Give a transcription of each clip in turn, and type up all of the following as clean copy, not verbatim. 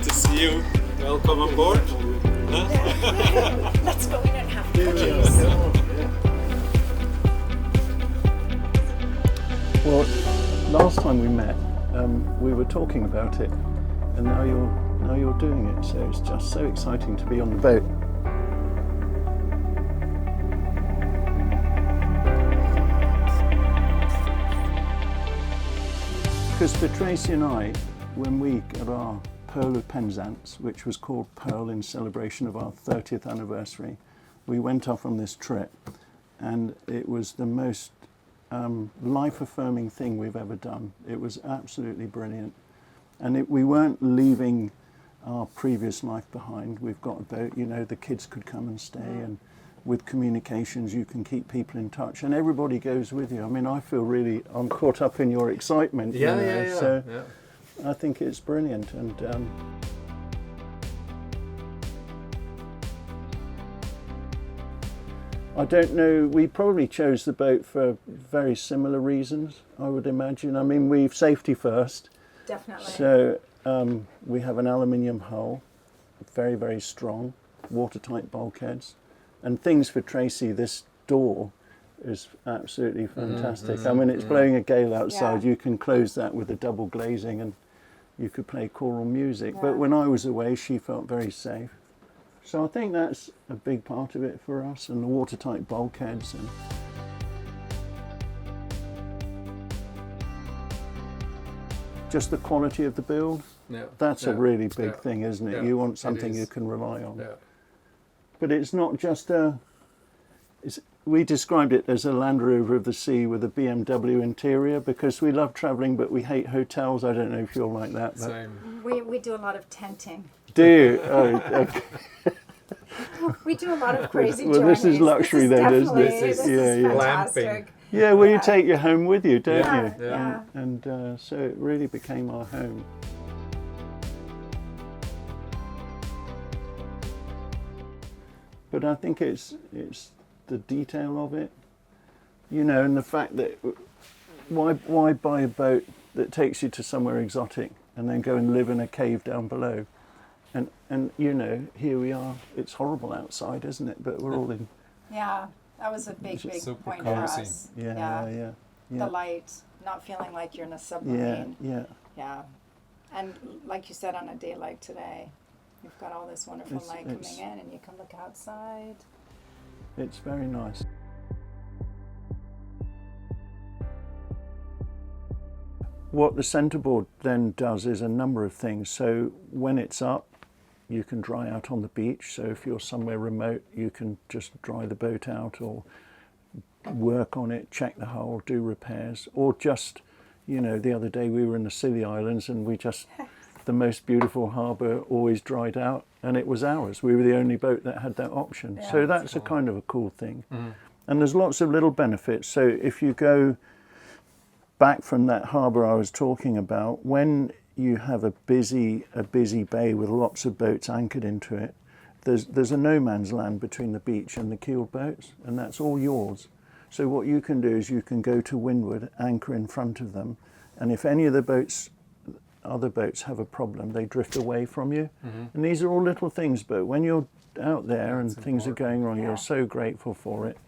Good to see you. Welcome on board. Let's go in and have cookies. Well, last time we met, we were talking about it, and now you're doing it. So it's just so exciting to be on the boat. Because for Tracy and I, when we got our Pearl of Penzance, which was called Pearl in celebration of our 30th anniversary, we went off on this trip, and it was the most life-affirming thing we've ever done. It was absolutely brilliant. And we weren't leaving our previous life behind. We've got a boat, you know, the kids could come and stay, and with communications you can keep people in touch, and everybody goes with you. I mean, I feel really, I'm caught up in your excitement. Yeah. So I think it's brilliant. And I don't know, we probably chose the boat for very similar reasons, I would imagine. I mean, we've safety first. Definitely. So we have an aluminium hull, very, very strong, watertight bulkheads. And things for Tracy, this door is absolutely fantastic. I mean, it's blowing a gale outside. You can close that with a double glazing and you could play choral music. But when I was away, she felt very safe. So I think that's a big part of it for us, and the watertight bulkheads. And just the quality of the build. That's a really big thing, isn't it? You want something you can rely on. But it's not just we described it as a Land Rover of the sea with a BMW interior, because we love travelling but we hate hotels. I don't know if you're like that. But Same. We do a lot of tenting. do you? Oh, okay. We do a lot of crazy Well, journeys. this is luxury then, isn't it? This is Yeah. fantastic. Yeah, well, you take your home with you, don't you? Yeah. And so it really became our home. But I think it's the detail of it, you know, and the fact that why buy a boat that takes you to somewhere exotic and then go and live in a cave down below, and you know, here we are. It's horrible outside, isn't it? But we're all in. Yeah, that was a big point for us. Yeah. The light, not feeling like you're in a submarine. Yeah. And like you said, on a day like today, you've got all this wonderful light coming in, and you can look outside. It's very nice. What the Centreboard then does is a number of things. So when it's up, you can dry out on the beach. So if you're somewhere remote, you can just dry the boat out or work on it, check the hull, do repairs, or just, you know, the other day we were in the Scilly Islands and we just, the most beautiful harbour always dried out, and it was ours. We were the only boat that had that option. Yeah, so that's a kind of a cool thing. And there's lots of little benefits. So if you go back from that harbour I was talking about, when you have a busy bay with lots of boats anchored into it, there's a no man's land between the beach and the keeled boats, and that's all yours. So what you can do is you can go to windward, anchor in front of them, and if any of the other boats have a problem, they drift away from you. And these are all little things, but when you're out there and things are going wrong, you're so grateful for it.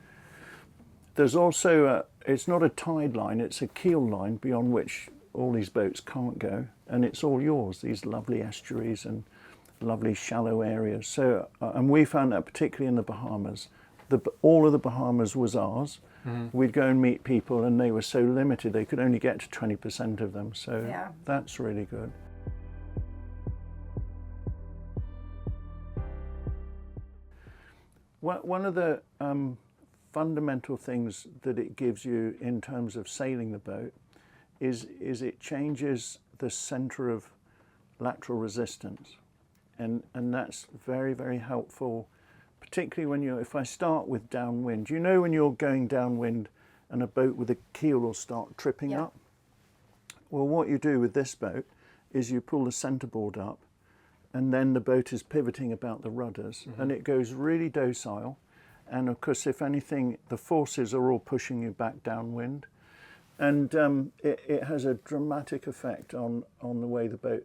There's also it's not a tide line, it's a keel line beyond which all these boats can't go, and it's all yours, these lovely estuaries and lovely shallow areas. So and we found that particularly in the Bahamas. All of the Bahamas was ours. We'd go and meet people and they were so limited, they could only get to 20% of them. So that's really good. One of the fundamental things that it gives you in terms of sailing the boat is it changes the center of lateral resistance. And that's very, very helpful, particularly when if I start with downwind, you know, when you're going downwind and a boat with a keel will start tripping up? Well, what you do with this boat is you pull the centreboard up, and then the boat is pivoting about the rudders, and it goes really docile. And of course, if anything, the forces are all pushing you back downwind. And it has a dramatic effect on the way the boat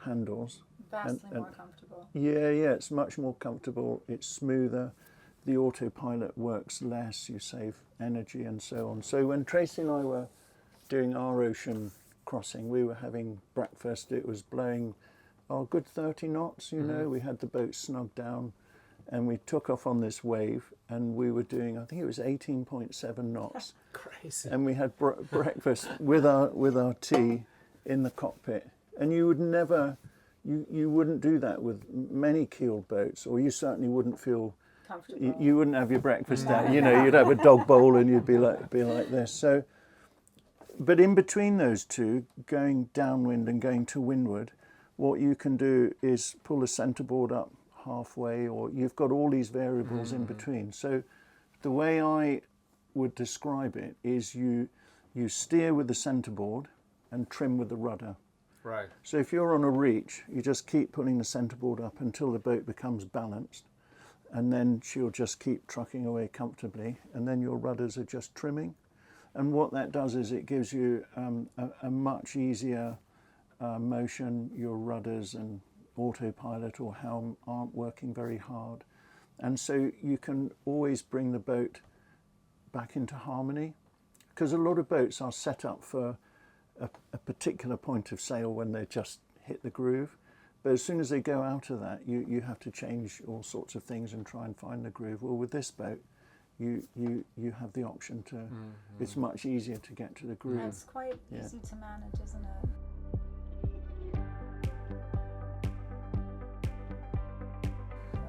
handles. Vastly more comfortable. Yeah, it's much more comfortable. It's smoother. The autopilot works less. You save energy and so on. So when Tracy and I were doing our ocean crossing, we were having breakfast. It was blowing a good 30 knots, you know. We had the boat snugged down, and we took off on this wave, and we were doing, I think it was 18.7 knots. Crazy. And we had breakfast with our tea in the cockpit. And you would never, you wouldn't do that with many keeled boats, or you certainly wouldn't feel Comfortable. you wouldn't have your breakfast out. You know, you'd have a dog bowl and you'd be like this. So, but in between those two, going downwind and going to windward, what you can do is pull the centreboard up halfway, or you've got all these variables in between. So the way I would describe it is you steer with the centreboard and trim with the rudder. Right. So if you're on a reach, you just keep pulling the centreboard up until the boat becomes balanced, and then she'll just keep trucking away comfortably, and then your rudders are just trimming. And what that does is it gives you a much easier motion. Your rudders and autopilot or helm aren't working very hard, and so you can always bring the boat back into harmony, because a lot of boats are set up for a particular point of sail when they just hit the groove, but as soon as they go out of that, you have to change all sorts of things and try and find the groove. Well, with this boat, you have the option to, it's much easier to get to the groove. And it's quite easy to manage, isn't it?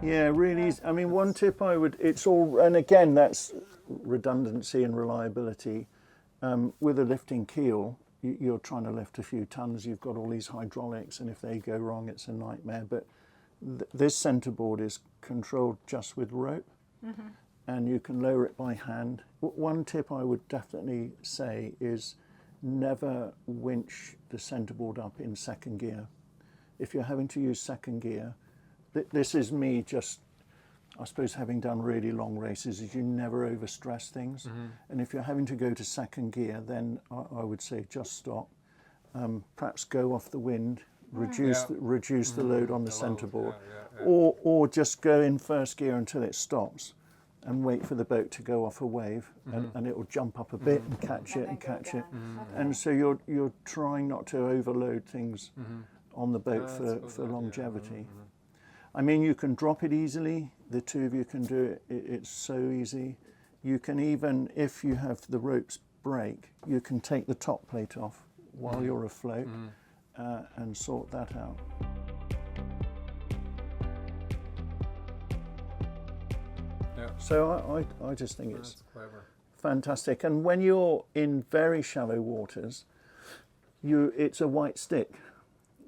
Yeah, really. I mean, one tip I would, it's all, and again, that's redundancy and reliability. With a lifting keel, you're trying to lift a few tons, you've got all these hydraulics, and if they go wrong, it's a nightmare. But this centreboard is controlled just with rope, and you can lower it by hand. One tip I would definitely say is never winch the centreboard up in second gear. If you're having to use second gear, this is me just, I suppose, having done really long races, is you never overstress things. And if you're having to go to second gear, then I would say just stop. Perhaps go off the wind, reduce the load on the centreboard, or just go in first gear until it stops and wait for the boat to go off a wave, and it will jump up a bit and catch it and catch it. And so you're trying not to overload things on the boat for longevity. I mean, you can drop it easily. The two of you can do it. It's so easy. You can even, if you have the ropes break, you can take the top plate off while you're afloat and sort that out. Yeah. So I just think it's That's clever. fantastic. And when you're in very shallow waters, it's a white stick.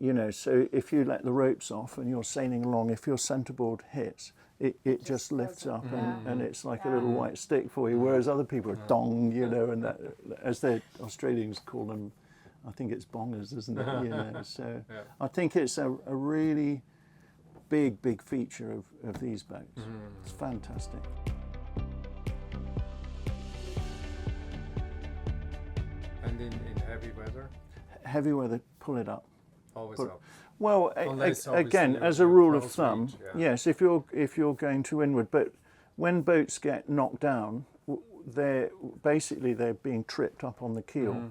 You know, so if you let the ropes off and you're sailing along, if your centreboard hits, it just lifts up and it's like a little white stick for you, whereas other people are dong, you know, and that, as the Australians call them, I think it's bongers, isn't it? You know, so I think it's a really big feature of these boats. It's fantastic. And in heavy weather? Heavy weather, pull it up. Always up. Well, Unless again, obviously as a you're rule of close thumb, reach, yes, if you're going to windward, but when boats get knocked down, they're being tripped up on the keel,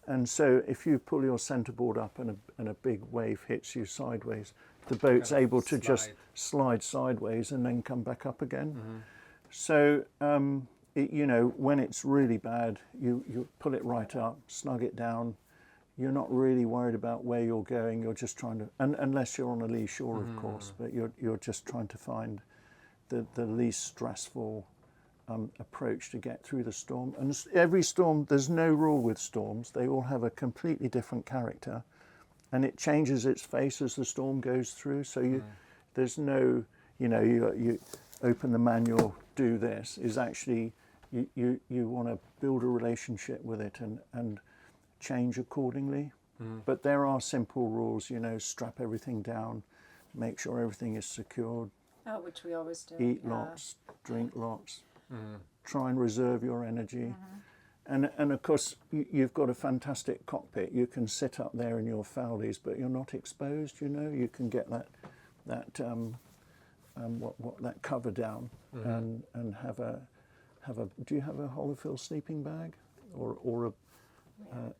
and so if you pull your centreboard up and a big wave hits you sideways, the boat's Kind of able to just slide sideways and then come back up again. So you know, when it's really bad, you pull it right up, snug it down. You're not really worried about where you're going. You're just trying to, unless you're on a lee shore, of course, but you're just trying to find the least stressful approach to get through the storm. And every storm, there's no rule with storms. They all have a completely different character, and it changes its face as the storm goes through. So there's no, you know, you open the manual, do this. Is actually you want to build a relationship with it and change accordingly. But there are simple rules, you know, strap everything down, make sure everything is secured, Which we always do. eat lots, drink lots, try and reserve your energy. And of course, you've got a fantastic cockpit. You can sit up there in your Fowleys, but you're not exposed. You know, you can get that that cover down and have a. Do you have a holofill sleeping bag, or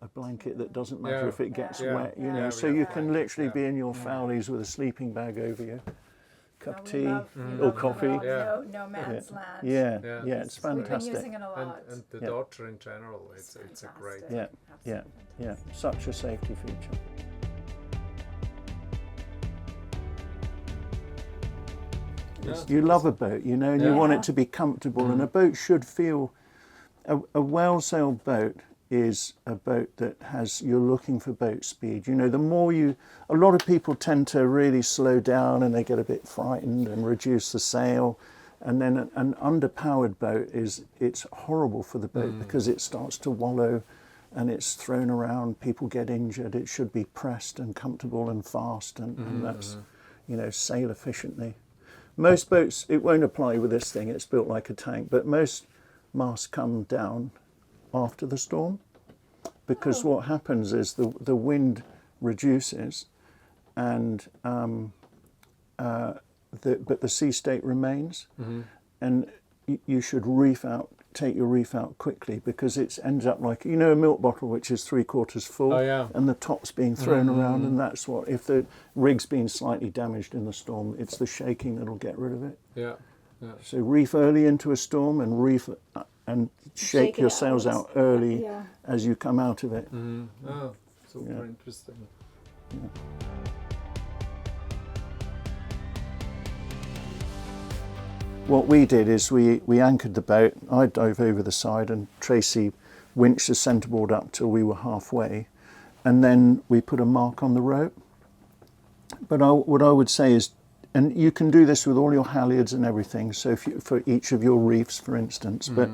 a blanket that doesn't matter if it gets wet? You know, so you can literally be in your Fowleys with a sleeping bag over you. Cup of tea or coffee. No man's land. Yeah, it's We've been fantastic. using it a lot. And the Dodger in general, it's a great. Yeah, such a safety feature. You love a boat, you know, and you want it to be comfortable, and a boat should feel. A well-sailed boat is a boat that you're looking for boat speed. You know, the more a lot of people tend to really slow down and they get a bit frightened and reduce the sail. And then an underpowered boat it's horrible for the boat because it starts to wallow and it's thrown around, people get injured. It should be pressed and comfortable and fast and that's, you know, sail efficiently. Most boats, it won't apply with this thing, it's built like a tank, but most masts come down after the storm, because what happens is the wind reduces and but the sea state remains, and you should take your reef out quickly, because it ends up like, you know, a milk bottle which is 3/4 full and the top's being thrown around, and that's what, if the rig's been slightly damaged in the storm, it's the shaking that'll get rid of it. So reef early into a storm and reef and shake your sails out early as you come out of it. Oh, super interesting. What we did is we anchored the boat. I dove over the side and Tracy winched the centreboard up till we were halfway, and then we put a mark on the rope. But what I would say is, and you can do this with all your halyards and everything, so for each of your reefs, for instance, but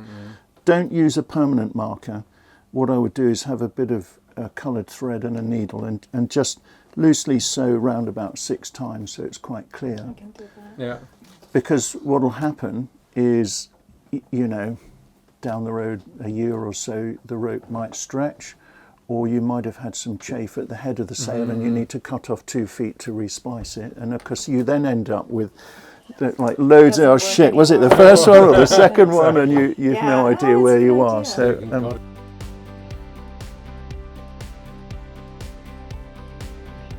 don't use a permanent marker. What I would do is have a bit of coloured thread and a needle and just loosely sew round about 6 times so it's quite clear. I can do that. Because what will happen is, you know, down the road a year or so, the rope might stretch, or you might have had some chafe at the head of the sail and you need to cut off 2 feet to resplice it. And of course you then end up with like loads of, shit, was it the first one or the second one? And you've no idea where you are. So,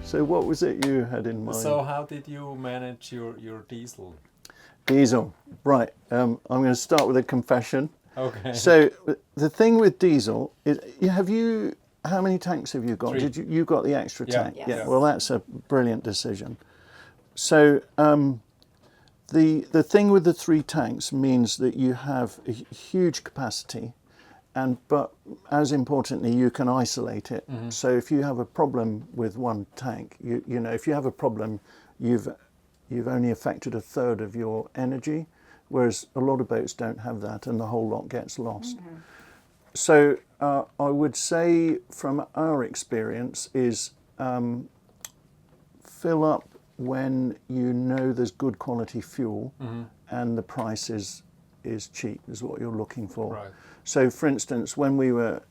so what was it you had in mind? So how did you manage your diesel? Diesel, right. I'm going to start with a confession. Okay. So the thing with diesel is, how many tanks have you got? 3. You got the extra tank? Yes. Yeah. Well, that's a brilliant decision. So the thing with the 3 tanks means that you have a huge capacity, but as importantly, you can isolate it. So if you have a problem with one tank, you know, if you have a problem, you've only affected 1/3 of your energy, whereas a lot of boats don't have that and the whole lot gets lost. So I would say from our experience is fill up when you know there's good quality fuel and the price is cheap, is what you're looking for. Right. So for instance, when we were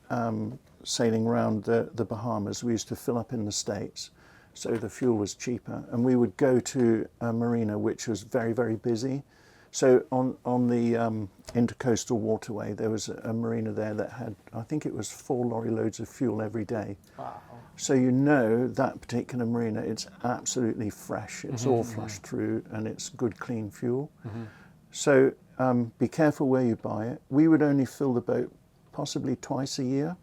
sailing around the Bahamas, we used to fill up in the States, so the fuel was cheaper, and we would go to a marina which was very, very busy. So on the intercoastal waterway, there was a marina there that had, I think it was 4 lorry loads of fuel every day. Wow. So you know that particular marina, it's absolutely fresh, it's all flushed through, and it's good, clean fuel. So be careful where you buy it. We would only fill the boat possibly twice a year,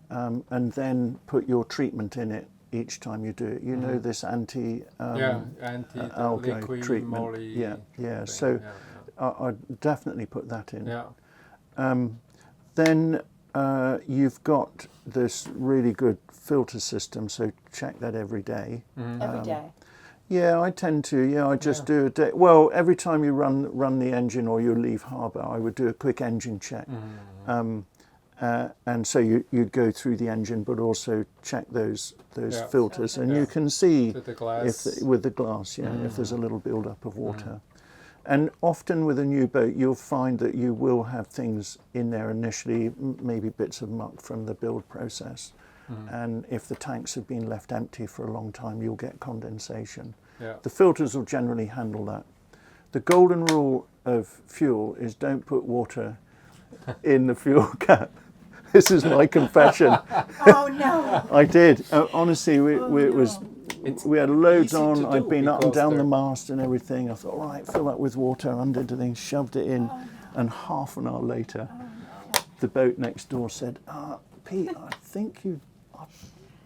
and then put your treatment in it each time you do it. You know, this anti-algae treatment. moly Yeah. thing. So I'd definitely put that in. Yeah. Then you've got this really good filter system, so check that every day. Every day. Yeah, I tend to. Yeah, I just do a day. Well, every time you run the engine or you leave harbour, I would do a quick engine check. And so you go through the engine, but also check those filters, and you can see With the glass. with the glass, if there's a little build up of water. And often with a new boat, you'll find that you will have things in there initially, maybe bits of muck from the build process. And if the tanks have been left empty for a long time, you'll get condensation. Yeah. The filters will generally handle that. The golden rule of fuel is don't put water in the fuel cap. This is my confession. Oh no! I did. Honestly, we had loads easy on. to I'd do been up and because down the they're- mast and everything. I thought, all right, fill up with water, undid the thing, shoved it in. And half an hour later, the boat next door said, Pete, I think I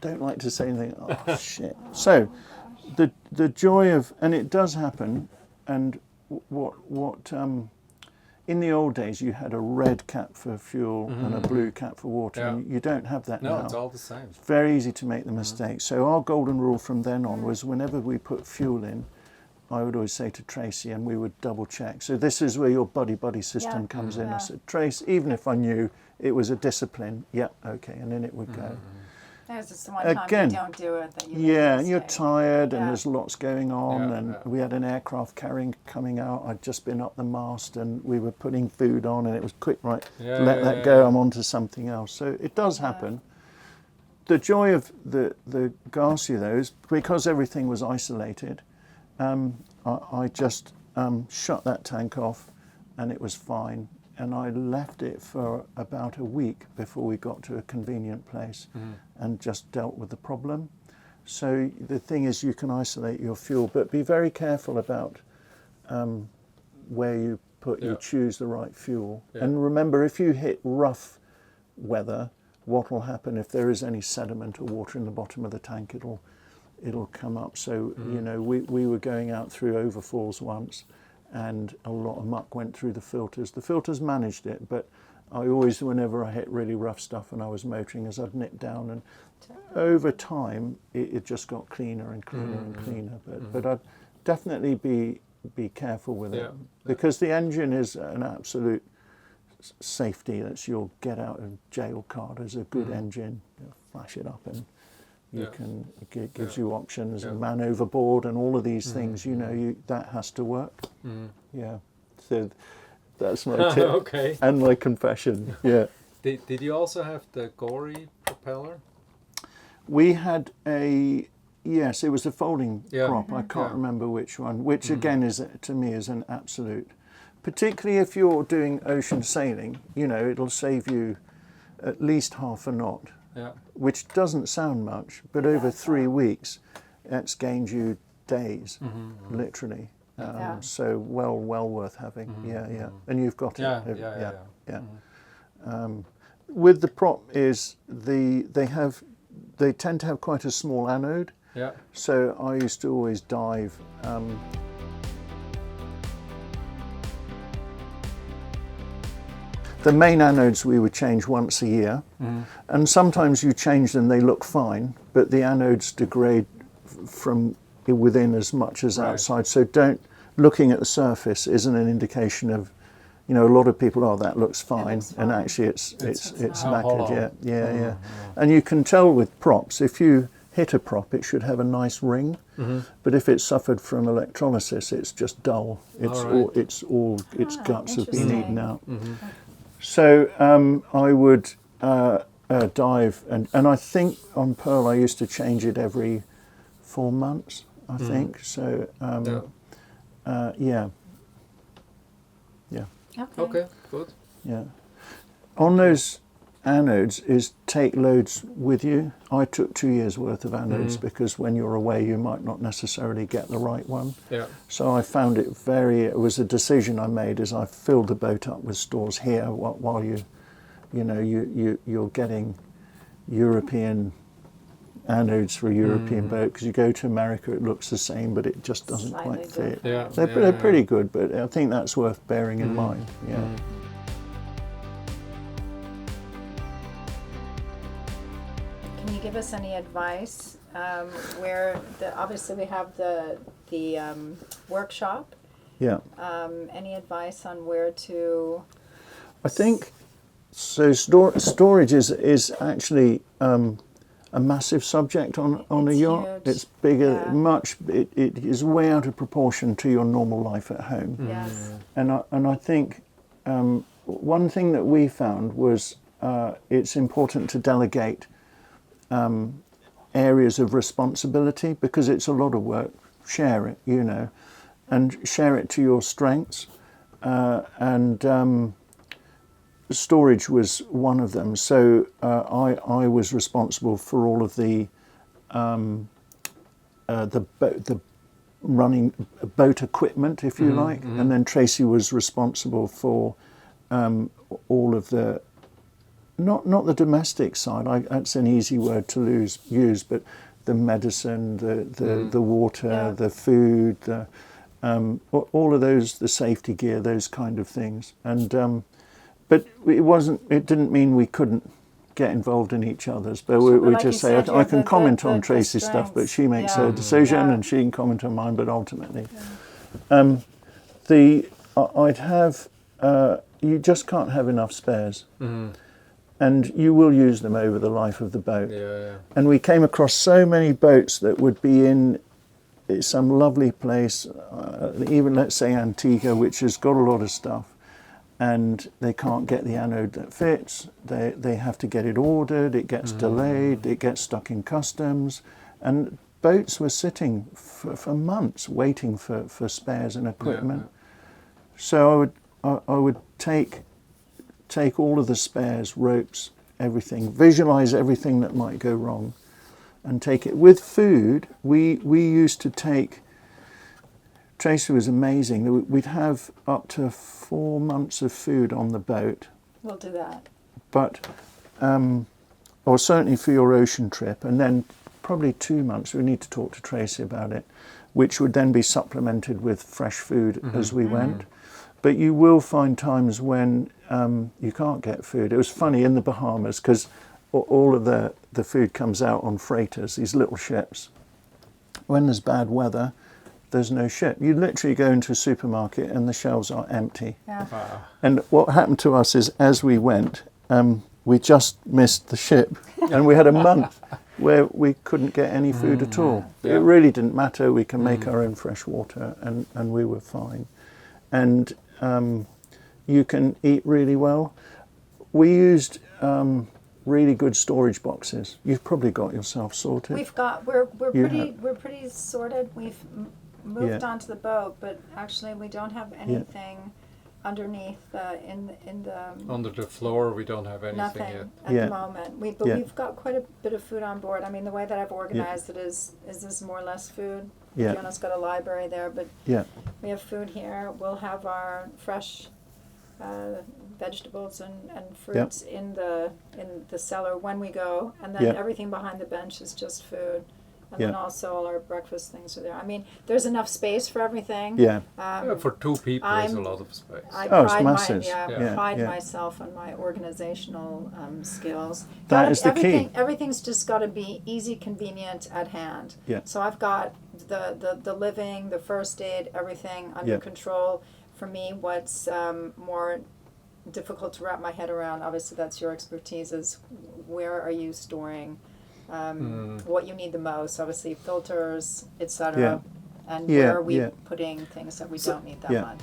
don't like to say anything. Oh, shit. So the joy of, and it does happen, and what in the old days you had a red cap for fuel and a blue cap for water, Yeah. and you don't have that No, now. it's all the same. It's very easy to make the mistake. So our golden rule from then on was whenever we put fuel in, I would always say to Tracy, and we would double check. So this is where your buddy system Yeah. comes in. Yeah. I said, Trace, even if I knew it was a discipline, yeah, okay, and then it would go. There's just the one time Again, you don't do it that you Yeah, make a and you're mistake. tired and Yeah. there's lots going on, Yeah, and yeah. we had an aircraft carrying coming out. I'd just been up the mast and we were putting food on, and it was quick, right, Yeah, let yeah, that yeah, go, yeah. I'm on to something else. So it does happen. The joy of the Garcia though is because everything was isolated, I just shut that tank off and it was fine. And I left it for about a week before we got to a convenient place and just dealt with the problem. So the thing is, you can isolate your fuel, but be very careful about where you put, you Yeah. choose the right fuel. Yeah. And remember, if you hit rough weather, what will happen if there is any sediment or water in the bottom of the tank, it'll come up. So, you know, we were going out through overfalls once, and a lot of muck went through the filters. The filters managed it, but I always, whenever I hit really rough stuff and I was motoring, as I'd nip down, and over time it just got cleaner and cleaner and cleaner. But I'd definitely be careful with it, Yeah. because the engine is an absolute safety. That's your get out of jail card. As a good engine, you flash it up and you Yeah. can, it gives Yeah. you options, Yeah. and man overboard and all of these things, you know, that has to work. Yeah, so that's my tip. Okay. And my confession. Yeah, Did you also have the gory propeller? we had yes, it was a folding Yeah. prop. I can't Yeah. remember which one, which again is, to me, is an absolute, particularly if you're doing ocean sailing, you know, it'll save you at least half a knot, Yeah. which doesn't sound much, but over 3 weeks, it's gained you days, literally. Yeah. So well worth having. Yeah. And you've got Yeah, it. yeah. With the prop is they tend to have quite a small anode. Yeah. So I used to always dive. The main anodes we would change once a year, and sometimes you change them, they look fine, but the anodes degrade from within as much as Right. outside. So looking at the surface isn't an indication of, you know, a lot of people, oh, that looks fine, looks and fine. actually it's not. knackered. Hollow. Yeah. And you can tell with props, if you hit a prop, it should have a nice ring, but if it's suffered from electrolysis, it's just dull. It's All right. its guts have been interesting. eaten out. So I would dive, and I think on Pearl I used to change it every 4 months, I think. So yeah. Okay. Good. Yeah. On those anodes is take loads with you. I took 2 years worth of anodes because when you're away you might not necessarily get the right one. Yeah. So I found it it was a decision I made, as I filled the boat up with stores here while you're getting European anodes for a European boat, because you go to America it looks the same but it just doesn't Slightly quite fit. different. Yeah. They're pretty good, but I think that's worth bearing in mind. Yeah. Can you give us any advice where obviously we have the workshop? Yeah. Any advice on where to? I think so. Storage is actually a a massive subject on a It's yacht. huge. It's bigger, Yeah. it is way out of proportion to your normal life at home. Yes. And I think one thing that we found was it's important to delegate areas of responsibility, because it's a lot of work. Share it, and share it to your strengths. And storage was one of them. So I was responsible for all of the running boat equipment, if you like, and then Tracy was responsible for all of the not the domestic side. That's an easy word to use, but the medicine, the water, the food, all of those, the safety gear, those kind of things. And but it didn't mean we couldn't get involved in each other's, but we like just you say, said, I can comment on the Tracy's stuff, but strengths. she makes Yeah. her decision, Yeah. and she can comment on mine, but ultimately I'd have you just can't have enough spares, and you will use them over the life of the boat. Yeah. And we came across so many boats that would be in some lovely place, even let's say Antigua, which has got a lot of stuff, and they can't get the anode that fits. They have to get it ordered, it gets delayed, it gets stuck in customs, and boats were sitting for months waiting for spares and equipment. So I would take all of the spares, ropes, everything, visualize everything that might go wrong, and take it. With food, we used to take, Tracy was amazing, we'd have up to 4 months of food on the boat, We'll do that. but or certainly for your ocean trip, and then probably 2 months, we need to talk to Tracy about it, which would then be supplemented with fresh food as we went. But you will find times when you can't get food. It was funny in the Bahamas, because all of the food comes out on freighters, these little ships. When there's bad weather, there's no ship. You literally go into a supermarket and the shelves are empty. Yeah. And what happened to us is, as we went, we just missed the ship, and we had a month where we couldn't get any food at all. Yeah. It really didn't matter. We can make our own fresh water, and we were fine. And you can eat really well. We used really good storage boxes. You've probably got yourself sorted. We're pretty sorted. We've moved Yeah. onto the boat, but actually we don't have anything underneath in the Under the floor, we don't have anything nothing yet. at Yeah. the moment. Yeah. We've got quite a bit of food on board. I mean, the way that I've organized it is this more or less food. Yeah. Fiona's got a library there, but Yeah, we have food here. We'll have our fresh vegetables and fruits in the cellar when we go, and then Yeah. everything behind the bench is just food. And Yeah. then also all our breakfast things are there. I mean, there's enough space for everything. yeah, For 2 people, there's a I'm- lot of space. I Oh, it's pride massive. Yeah. pride Yeah. myself on my organizational skills. That is the key. Everything's just got to be easy, convenient, at hand. Yeah. So I've got the living, the first aid, everything under Yeah. control. For me, what's more difficult to wrap my head around, obviously that's your expertise, is where are you storing what you need the most, obviously filters, etc. Yeah. And Yeah, where are we yeah. putting things that we So- don't need that yeah. much.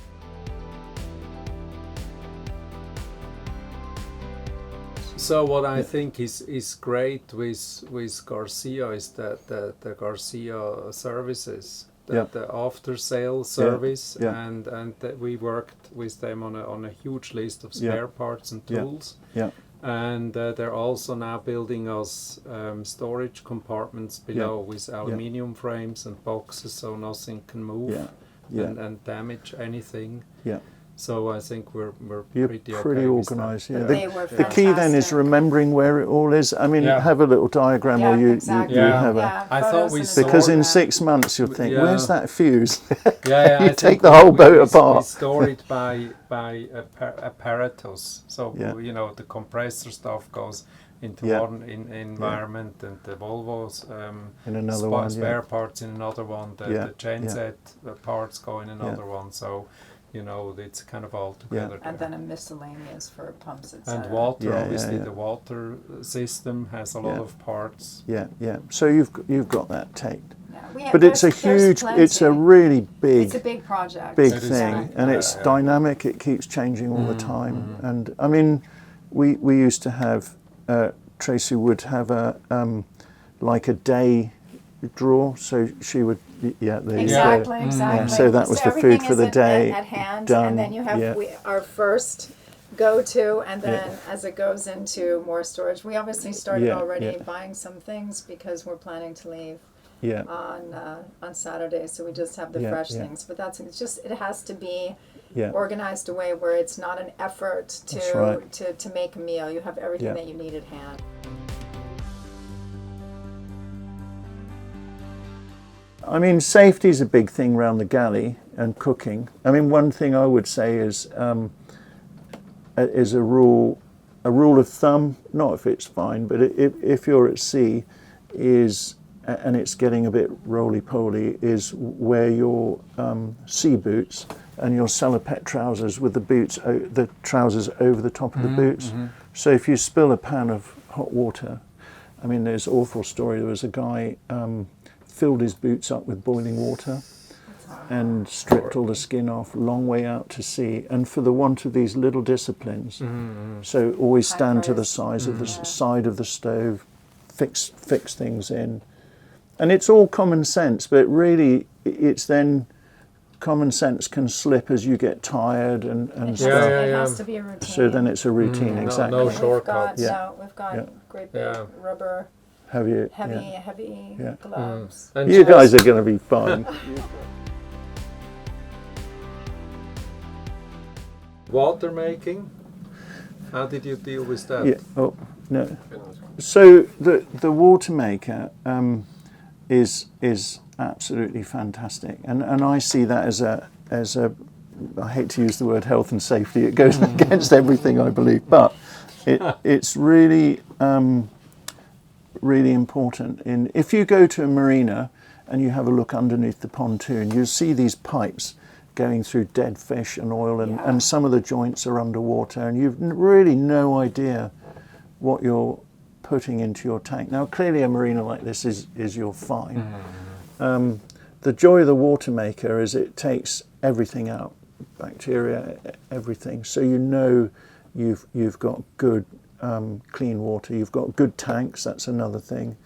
So what I think is great with Garcia is that the Garcia services, the after sale service, yeah. and that we worked with them on a huge list of spare parts and Yeah. tools. yeah, And they're also now building us storage compartments below with aluminium frames and boxes, so nothing can move yeah, yeah, and damage anything. yeah. So I think we're You're pretty pretty okay with that. organised. Yeah. They were The key then is fantastic. remembering where it all is. I mean, Yeah. have a little diagram, Yeah, or you exactly. you Yeah. have a. Yeah, I thought photos we and saw- Because in that. 6 months you'll think, Yeah. where's that fuse? Yeah, You I take think the whole boat we apart. store it by apparatus. So Yeah. the compressor stuff goes into Yeah. one environment, and the Volvo's In another one, spare yeah. parts in another one. The Yeah, genset yeah. parts go in another one. So you know, it's kind of all together. And there. then a miscellaneous for pumps, etc. And water, Yeah, obviously, yeah. the water system has a lot Yeah. of parts. Yeah, yeah. So you've got that taped. Yeah, But it's a huge, it's a really It's a big, big project. big It is thing, big. and Yeah, it's yeah. dynamic. It keeps changing all the time. And I mean, we used to have Tracy would have a like a day drawer, so she would there you go. Exactly. Yeah, so that was the food everything for the is day, at hand, done, and then you have yeah. our first go-to, and then as it goes into more storage, we obviously started Yeah, already yeah. buying some things because we're planning to leave Yeah, on Saturday, so we just have the Yeah, fresh yeah. things. But it's just, it has to be yeah, organized a way where it's not an effort That's right. to make a meal. You have everything Yeah. that you need at hand. I mean, safety is a big thing around the galley and cooking. I mean, one thing I would say is a rule of thumb. Not if it's fine, but if you're at sea, and it's getting a bit roly-poly, is wear your sea boots and your salopette trousers with the trousers over the top of the boots. So if you spill a pan of hot water, I mean, there's an awful story. There was a guy filled his boots up with boiling water and stripped all the skin off, long way out to sea, and for the want of these little disciplines. So always stand to the size of the side of the stove, fix things in. And it's all common sense, but really it's then common sense can slip as you get tired and stuff. It has to be a routine. So then it's a routine, exactly. No We've got, shortcuts. we've got great big Yeah. rubber, Have you? heavy Yeah. gloves. And You guys are going to be fine. water making, how did you deal with that? Yeah. Oh no. So the Watermaker is absolutely fantastic, and I see that as a I hate to use the word health and safety. It goes against everything I believe, but it's really really important. If you go to a marina and you have a look underneath the pontoon, you'll see these pipes going through dead fish and oil, and some of the joints are underwater, and you've really no idea what you're putting into your tank. Now, clearly a marina like this is you're fine. The joy of the Watermaker is it takes everything out, bacteria, everything. So you know you've got good clean water. You've got good tanks. That's another thing.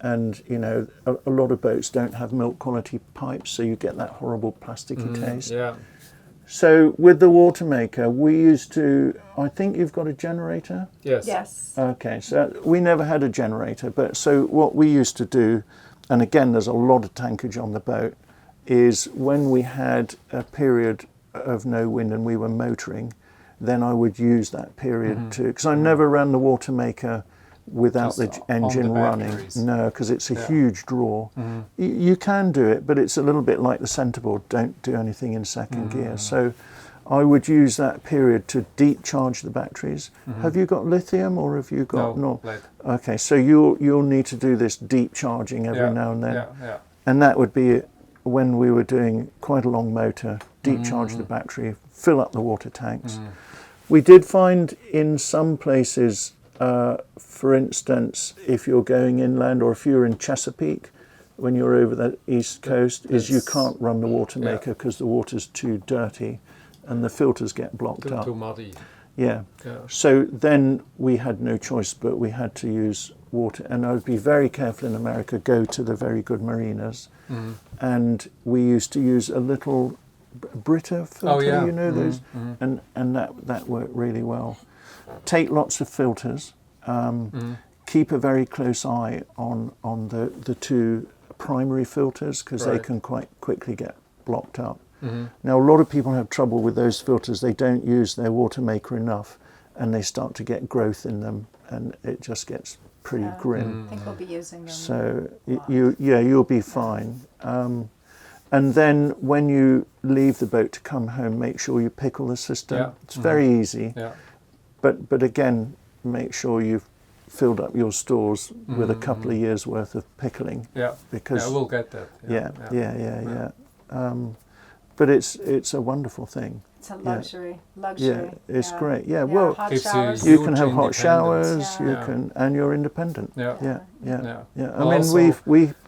And you know a lot of boats don't have milk quality pipes, so you get that horrible plasticky taste. Yeah. So with the Watermaker, we used to. I think you've got a generator. Yes. Yes. Okay, so we never had a generator, but so what we used to do, and again there's a lot of tankage on the boat, is when we had a period of no wind and we were motoring, then I would use that period to, because I never ran the Watermaker without Just the on engine the running. batteries. No, because it's a huge draw. You can do it, but it's a little bit like the Centreboard, don't do anything in second gear. So I would use that period to deep charge the batteries. Have you got lithium or have you got lead. Okay, so you'll need to do this deep charging every now and then. Yeah. And that would be when we were doing quite a long motor, deep charge the battery, fill up the water tanks. We did find in some places, for instance, if you're going inland or if you're in Chesapeake, when you're over the east coast, is you can't run the Watermaker because the water's too dirty and the filters get blocked up. Too muddy. Yeah. Yeah. So then we had no choice, but we had to use water. And I would be very careful in America, go to the very good marinas. And we used to use a little Brita filter, you know those? And that worked really well. Take lots of filters. Keep a very close eye on the two primary filters, because they can quite quickly get blocked up. Now, a lot of people have trouble with those filters. They don't use their Watermaker enough, and they start to get growth in them, and it just gets pretty grim. I think we'll be using them. So you'll be fine. And then when you leave the boat to come home, make sure you pickle the system. Yeah. It's very easy. Yeah. But again, make sure you've filled up your stores with a couple of years worth of pickling. Yeah. Because we'll get that. yeah. But it's a wonderful thing. It's a luxury. It's great. Yeah, Yeah, well, hot Gives you showers. you can huge have hot independence. showers. You Yeah. can, and you're independent. Yeah. Yeah. Yeah. I mean, Also-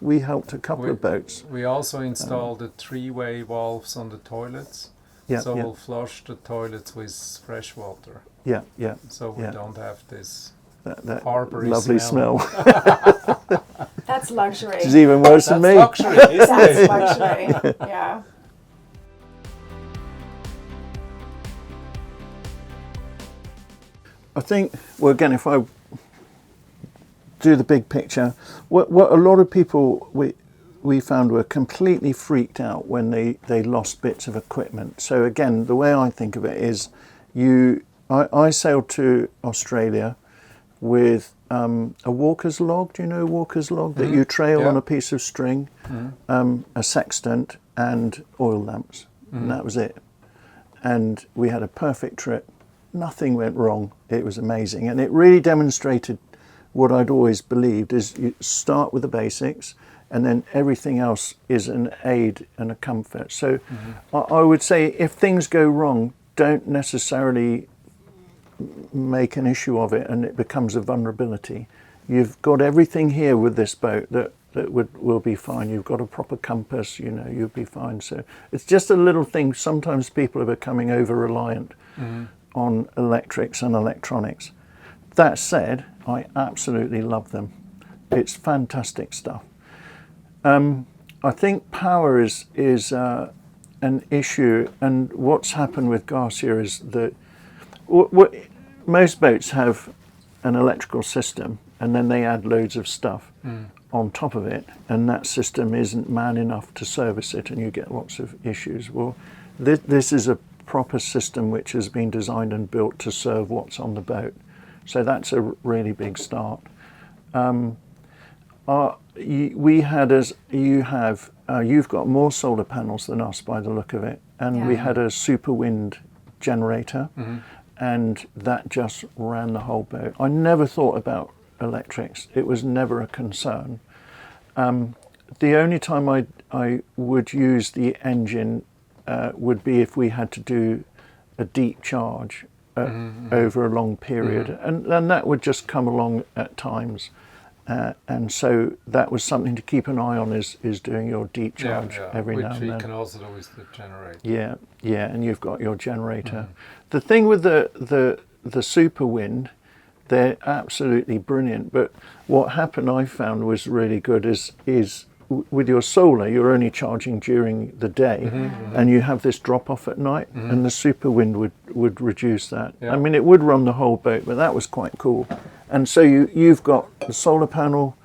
we helped a couple of boats. We also installed the three-way valves on the toilets. Yeah, So yeah, we'll flush the toilets with fresh water. yeah. So we Yeah. don't have this That harbory lovely smell. That's luxury. It's even worse than me. luxury, isn't That's it? luxury. Yeah. I think, well, again, if I do the big picture, what a lot of people we found were completely freaked out when they lost bits of equipment. So again, the way I think of it is, I sailed to Australia with a walker's log. Do you know a walker's log that you trail on a piece of string, a sextant, and oil lamps, and that was it. And we had a perfect trip. Nothing went wrong. It was amazing, and it really demonstrated what I'd always believed: is you start with the basics, and then everything else is an aid and a comfort. So I would say, if things go wrong, don't necessarily make an issue of it and it becomes a vulnerability. You've got everything here with this boat that will be fine. You've got a proper compass, you'll be fine. So it's just a little thing. Sometimes people are becoming over-reliant on electrics and electronics. That said, I absolutely love them. It's fantastic stuff. I think power is an issue, and what's happened with Garcia is that most boats have an electrical system, and then they add loads of stuff on top of it, and that system isn't man enough to service it, and you get lots of issues. Well, this is a proper system which has been designed and built to serve what's on the boat. So that's a really big start. We had, as you have, you've got more solar panels than us by the look of it, and we had a super wind generator, and that just ran the whole boat. I never thought about electrics. It was never a concern. The only time I would use the engine would be if we had to do a deep charge over a long period, and that would just come along at times. And so that was something to keep an eye on, is doing your deep charge every now and then. Which we can also do with the generator. Yeah, and you've got your generator. The thing with the super wind, they're absolutely brilliant. But what happened, I found, was really good is with your solar, you're only charging during the day, and you have this drop off at night, and the super wind would reduce that. I mean, it would run the whole boat, but that was quite cool. And so you've got the solar panel,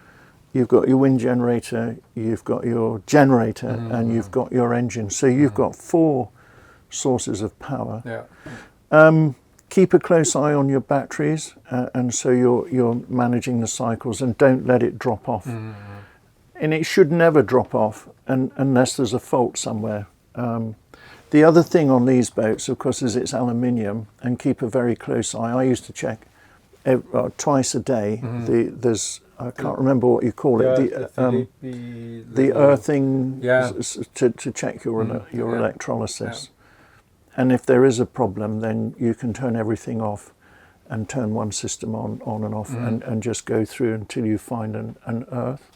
you've got your wind generator, you've got your generator, and you've got your engine. So you've got 4 sources of power. Keep a close eye on your batteries, and so you're managing the cycles, and don't let it drop off. And it should never drop off unless there's a fault somewhere. The other thing on these boats, of course, is it's aluminium, and keep a very close eye. I used to check twice a day. There's, I can't remember what you call it, the earthing, to check your electrolysis. And if there is a problem, then you can turn everything off and turn one system on and off, and just go through until you find an earth.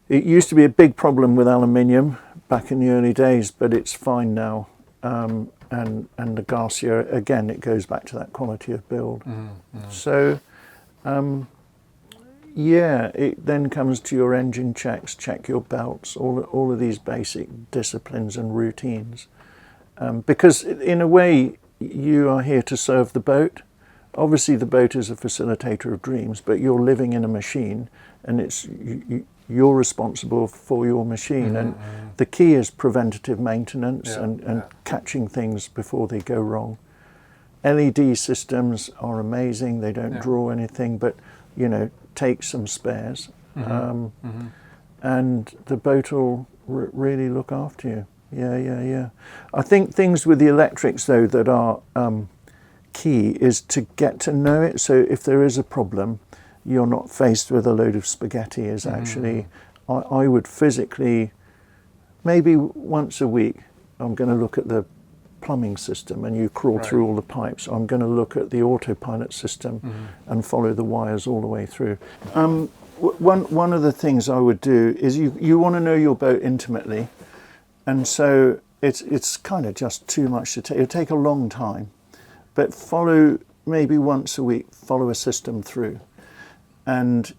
It used to be a big problem with aluminium back in the early days, but it's fine now. And the Garcia, again, it goes back to that quality of build. So, it then comes to your engine checks, check your belts, all of these basic disciplines and routines. Because in a way, you are here to serve the boat. Obviously, the boat is a facilitator of dreams, but you're living in a machine, and you're responsible for your machine. And the key is preventative maintenance and catching things before they go wrong. LED systems are amazing. They don't draw anything, but take some spares, and the boat will really look after you. Yeah. I think things with the electrics, though, that are key is to get to know it. So if there is a problem, you're not faced with a load of spaghetti. Is actually, I would physically, maybe once a week, I'm going to look at the plumbing system and you crawl through all the pipes. I'm going to look at the autopilot system and follow the wires all the way through. One of the things I would do is you want to know your boat intimately, and so it's kind of just too much to take. It'll take a long time, but follow maybe once a week. Follow a system through, and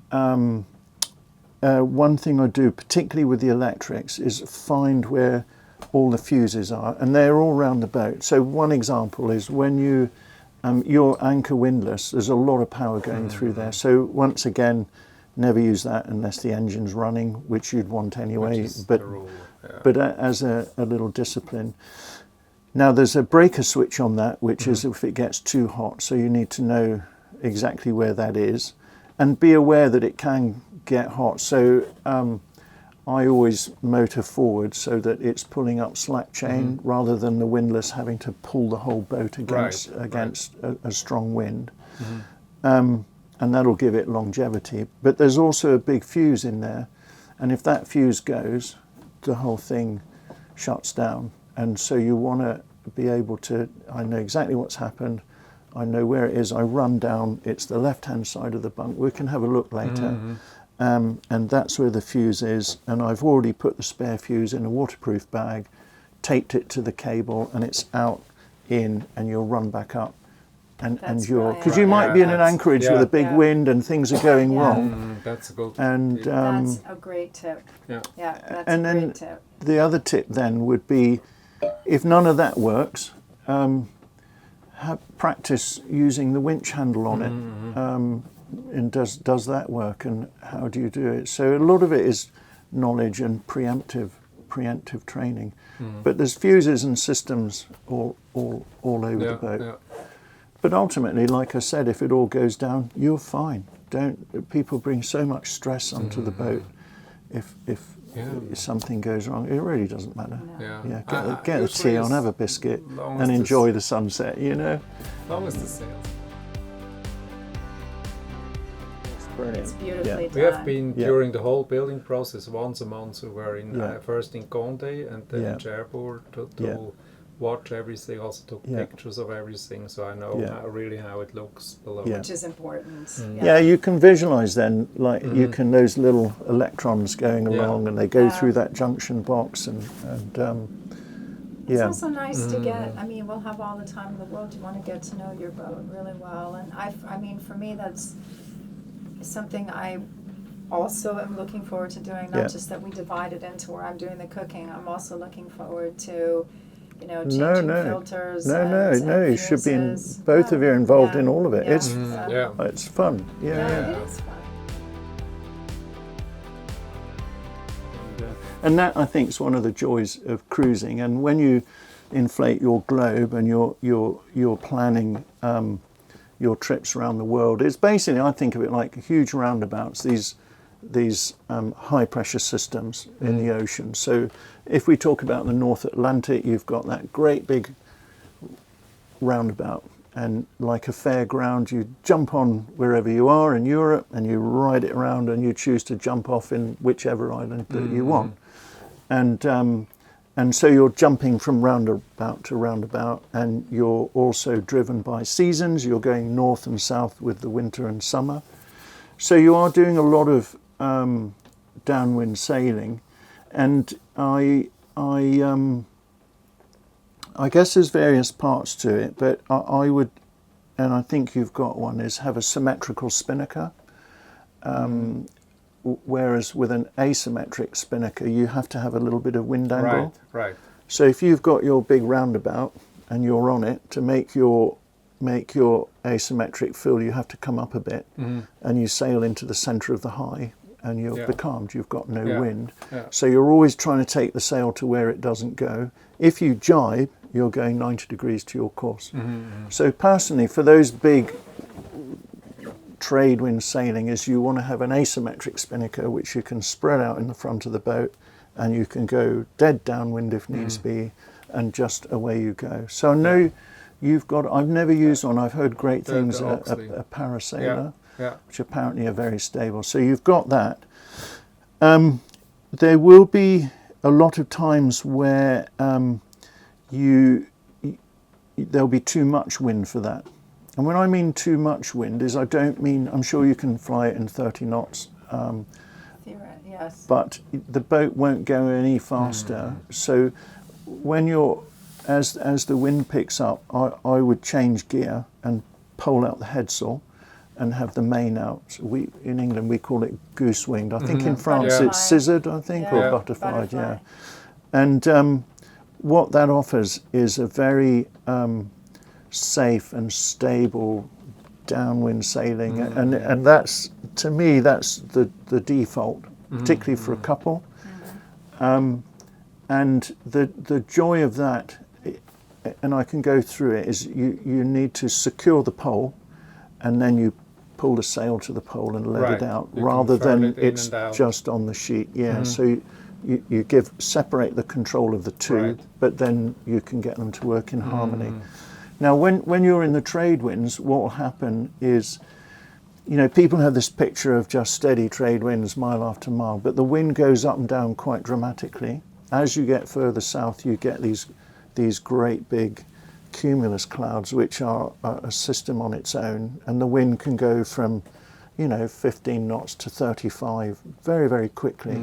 one thing I do, particularly with the electrics, is find where all the fuses are, and they're all around the boat. So one example is when you're anchor windlass, there's a lot of power going through there. So once again, never use that unless the engine's running, which you'd want anyway, but as a little discipline. Now there's a breaker switch on that, which is if it gets too hot, so you need to know exactly where that is, and be aware that it can get hot. So I always motor forward so that it's pulling up slack chain rather than the windlass having to pull the whole boat against a strong wind. And that'll give it longevity. But there's also a big fuse in there, and if that fuse goes, the whole thing shuts down. And so you want to be able to, I know exactly what's happened, I know where it is, I run down, it's the left-hand side of the bunk, we can have a look later. And that's where the fuse is, and I've already put the spare fuse in a waterproof bag, taped it to the cable, and it's out, in, and you'll run back up. And you're, because you might be in an anchorage with a big wind and things are going wrong. That's a good and that's a great tip. That's and a then great tip. the other tip then would be, if none of that works, practice using the winch handle on it. And does that work, and how do you do it? So a lot of it is knowledge and preemptive training. But there's fuses and systems all over the boat. But ultimately, like I said, if it all goes down, you're fine. People bring so much stress onto the boat if something goes wrong. It really doesn't matter. Get a tea on, have a biscuit, and enjoy the sunset, you know. Long as the sails. Brilliant. It's beautifully done. We have been during the whole building process once a month. We were in first in Conde and then in Centreboard to watch everything. Also took pictures of everything, so I know really how it looks below. Which is important. You can visualize then, like you can, those little electrons going along, and they go through that junction box, and it's also nice to get, I mean, we'll have all the time in the world. You want to get to know your boat really well, and I mean, for me, that's something I also am looking forward to doing. Not just that we divide it into where I'm doing the cooking. I'm also looking forward to, you know, changing filters. No. You should be in. Both of you are involved in all of it. It's it's fun. It is fun. And that, I think, is one of the joys of cruising. And when you inflate your globe and you're planning your trips around the world, it's basically, I think of it like huge roundabouts. These high pressure systems in the ocean. So if we talk about the North Atlantic, you've got that great big roundabout, and like a fairground, you jump on wherever you are in Europe and you ride it around, and you choose to jump off in whichever island that you want. And so you're jumping from roundabout to roundabout, and you're also driven by seasons. You're going north and south with the winter and summer. So you are doing a lot of downwind sailing, and I guess there's various parts to it, but I would, and I think you've got one, is have a symmetrical spinnaker, whereas with an asymmetric spinnaker you have to have a little bit of wind angle. Right. So if you've got your big roundabout and you're on it, to make your asymmetric fill, you have to come up a bit, and you sail into the centre of the high, and you're becalmed, you've got no wind. So you're always trying to take the sail to where it doesn't go. If you jibe, you're going 90 degrees to your course. So personally, for those big trade wind sailing, is you want to have an asymmetric spinnaker which you can spread out in the front of the boat, and you can go dead downwind if needs be, and just away you go. So I know you've got, I've never used one, I've heard great things, a parasailer, which apparently are very stable. So you've got that. There will be a lot of times where there'll be too much wind for that. And when I mean too much wind is I don't mean, I'm sure you can fly it in 30 knots, yes. but the boat won't go any faster. So when you're, as the wind picks up, I would change gear and pole out the headsail and have the main out. So in England we call it goose winged. I think in France it's scissored, I think, or butterflied, yeah. And what that offers is a very safe and stable downwind sailing, and that's, to me, that's the default, particularly for a couple. And the joy of that, and I can go through it, is you need to secure the pole, and then you pull the sail to the pole and let it out, rather than it's just on the sheet. So you separate the control of the two, but then you can get them to work in harmony. Now, when you're in the trade winds, what will happen is, you know, people have this picture of just steady trade winds mile after mile, but the wind goes up and down quite dramatically. As you get further south, you get these great big cumulus clouds, which are a system on its own, and the wind can go from, you know, 15 knots to 35 very, very quickly.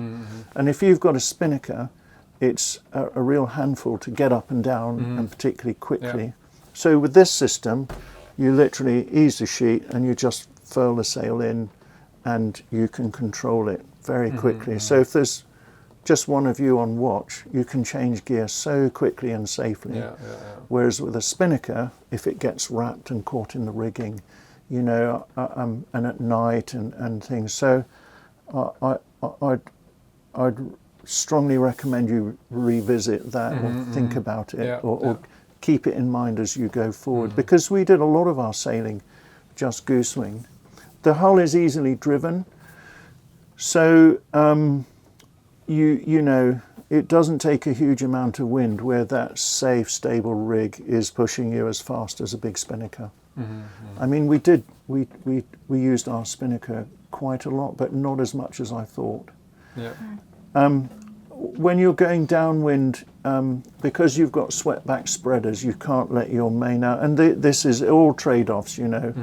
And if you've got a spinnaker, it's a real handful to get up and down, and particularly quickly. So with this system, you literally ease the sheet and you just furl the sail in, and you can control it very quickly. So if there's just one of you on watch, you can change gear so quickly and safely. Whereas with a spinnaker, if it gets wrapped and caught in the rigging, you know, and at night and things. So I'd strongly recommend you revisit that or think about it, or keep it in mind as you go forward, because we did a lot of our sailing just goose wing. The hull is easily driven, so you know, it doesn't take a huge amount of wind where that safe, stable rig is pushing you as fast as a big spinnaker. I mean, we used our spinnaker quite a lot, but not as much as I thought. When you're going downwind, because you've got swept-back spreaders, you can't let your main out. And this is all trade-offs, you know.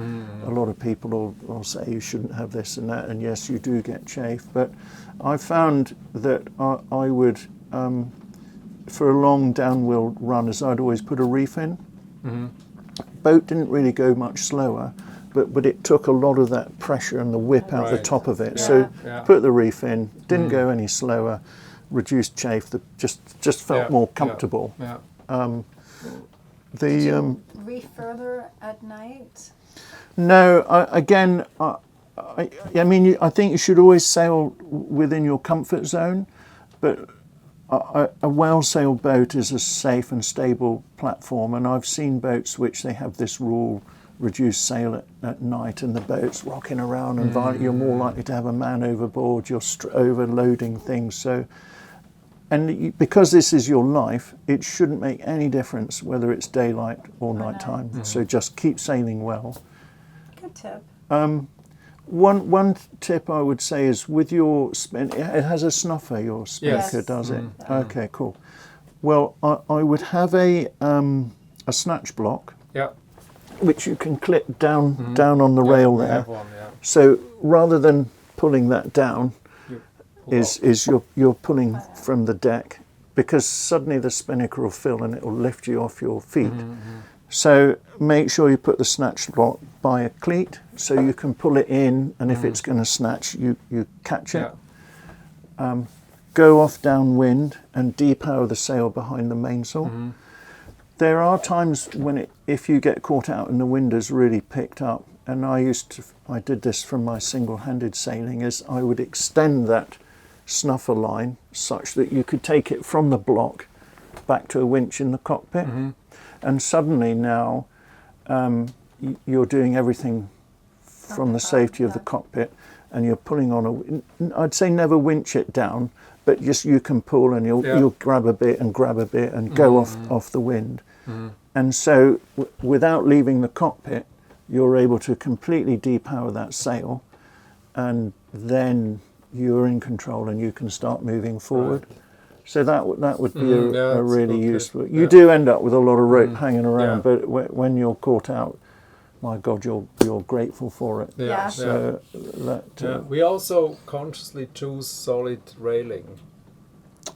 A lot of people will say you shouldn't have this and that, and yes, you do get chafe. But I found that I would, for a long downwind runners, I'd always put a reef in. Boat didn't really go much slower, but it took a lot of that pressure and the whip out the top of it. So put the reef in, didn't go any slower, reduced chafe, just felt more comfortable. Did you reef further at night? No, I mean, I think you should always sail within your comfort zone, but a well-sailed boat is a safe and stable platform, and I've seen boats which they have this rule, reduce sail at night, and the boat's rocking around and you're more likely to have a man overboard, you're overloading things. So, and because this is your life, it shouldn't make any difference whether it's daylight or nighttime. So just keep sailing well. Good tip. One tip I would say is with your spin, it has a snuffer, your spinnaker, does it? Okay, cool. Well, I would have a snatch block, which you can clip down on the rail there. Have one, So rather than pulling that down, you're pulling from the deck, because suddenly the spinnaker will fill and it will lift you off your feet. So make sure you put the snatch block by a cleat so you can pull it in, and if it's going to snatch, you catch it. Go off downwind and depower the sail behind the mainsail. There are times when if you get caught out and the wind has really picked up, and I did this from my single-handed sailing, is I would extend that snuffer line such that you could take it from the block back to a winch in the cockpit. And suddenly now you're doing everything from the safety of the cockpit, and you're pulling on I'd say never winch it down, but just you can pull and you'll grab a bit and go off the wind. And so without leaving the cockpit, you're able to completely depower that sail, and then you're in control and you can start moving forward. So that would be a really useful. You yeah. do end up with a lot of rope hanging around, Yeah. but when you're caught out, my God, you're grateful for it. Yeah. So that. We also consciously choose solid railing.